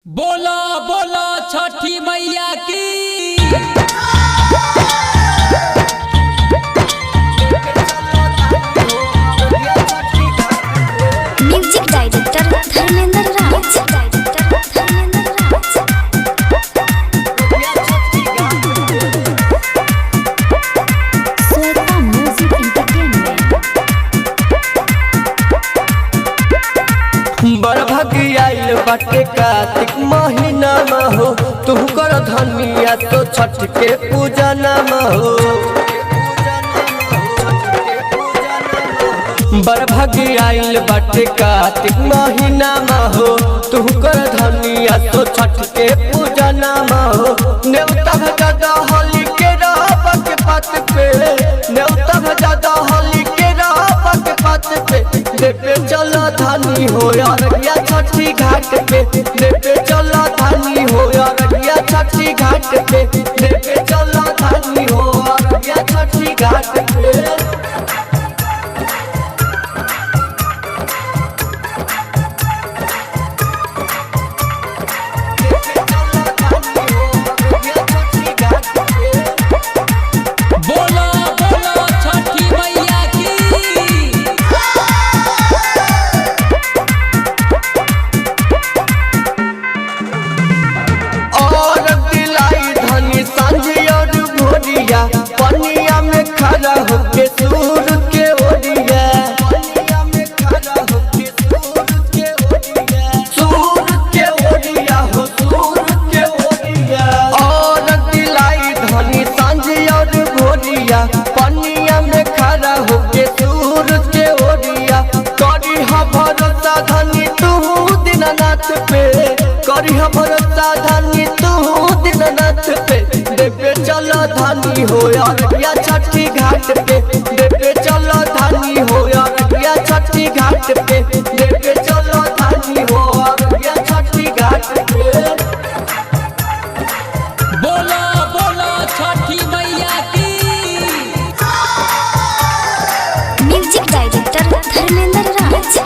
बोला बोला छठी मैया की। Music director Dharmendra Raj. Shweta music entertainment. बड़ भागी आइल बाटे कार्तिक महीना में हो, तू कर धनिया तो छठ के पूजा नाम हो। बड़ भागी आइल बाटे कार्तिक महीना में हो, तू कर धनिया तो छठ के पूजा नाम हो। नेवता भजा होली के राह के पात पे, नेवता भजा होली के राह के पात पे। लेपे चला धानी हो यार या छठी घाट पे, लेपे चला धानी हो यार या छठी घाट पे, लेपे चला धानी हो यार या छठी घाट पे। बोला बोला छठी मैया की। और दिलाई धनी सांझी और भोरिया, पनिया में खड़ा होके सूर के ओरिया, सूर के ओरिया हो सूर के ओरिया। और दिलाई धनी सांझी और भोरिया, पनिया में खड़ा होके सूर के ओरिया। करी भरोसा धनी तू दीनानाथ पे, करी भरोसा धनी तू दीनानाथ पे। देवे चलो धानी हो यार या छठी घाट पे, देवे चलो धानी हो यार या छठी घाट पे, देवे चलो धानी हो यार या छठी घाट पे। बोला बोला छठी मैया की। म्यूजिक डायरेक्टर धर्मेंद्र राज।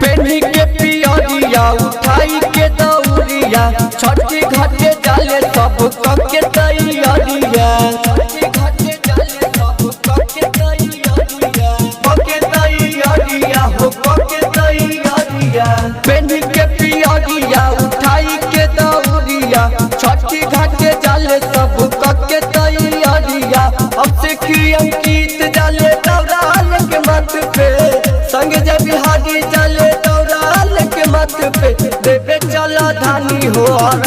पेनी के पियरिया उठाई के दौरिया, छठी घाटे जाले सब कके तैयारिया, छठी घाटे जाले सब कके तैयारिया, कके तैयारिया हो कके तैयारिया। पेनी के पियरिया उठाई के दौरिया, छठी घाटे जाले सब कके तैयारिया। अब से की अंकित जाले दौरान के मत पे, संग जब बिहारी चले दौरान के मत पे। देवे चला धानी हो और